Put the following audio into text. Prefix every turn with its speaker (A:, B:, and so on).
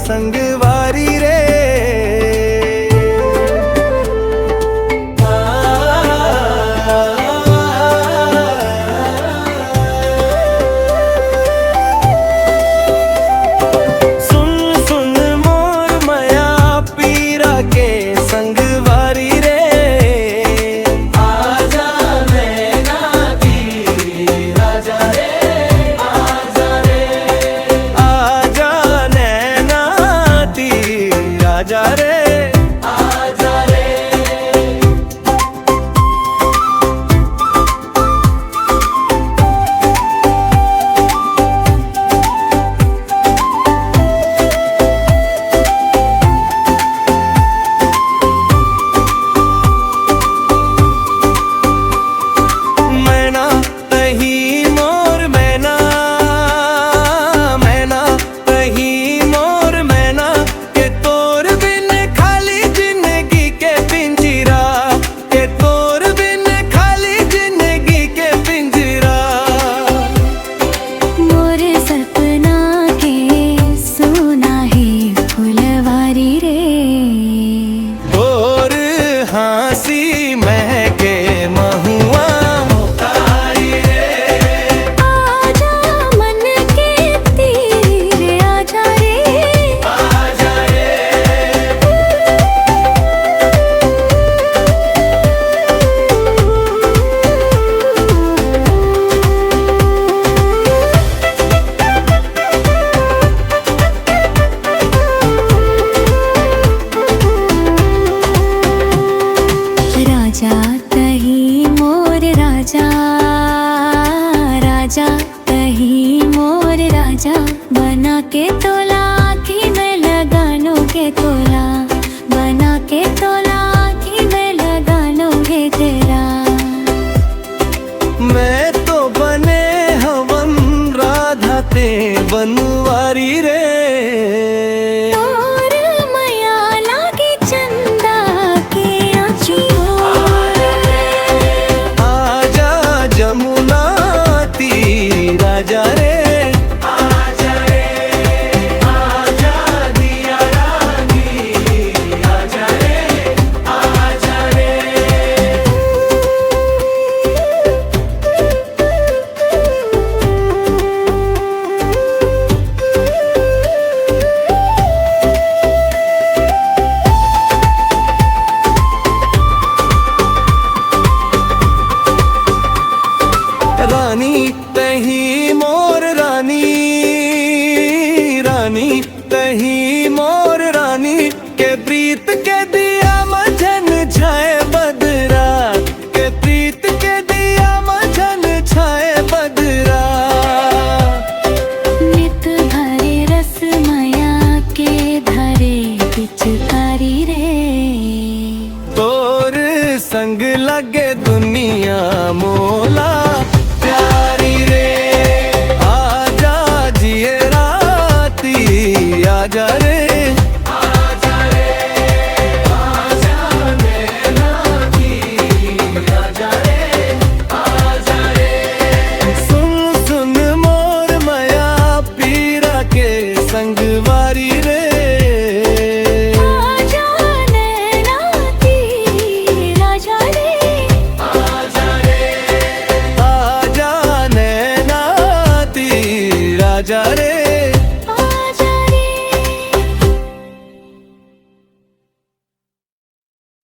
A: संगवारी रे। आजा रे आजा रे। मैना कहीं मोर मैना, मैना कहीं मोर मैना के तोर बिन खाली जिंदगी के पिंजरा, के तोर बिन खाली जिंदगी के पिंजरा।
B: मोर सपना के सोना है फुलवारी रे।
A: और हंसी महके महुआ मुतारी रे।
B: आजा मन के तीर आजा रे
A: आजा रे।
B: राजा कहीं मोर राजा, राजा कहीं मोर राजा बना के तोला आँखी में लगानोगे तोला, बना के तोला आँखी में लगानोगे तेरा।
A: मैं तो बने हवन राधा ते बनवारी रे।
B: और मैया लागे चंदा के आँचों।
A: आजा जमुना तीर आजा रे। आजा रे आजा दिया रानी आजा रे आजा रे। रानी कहीं मोर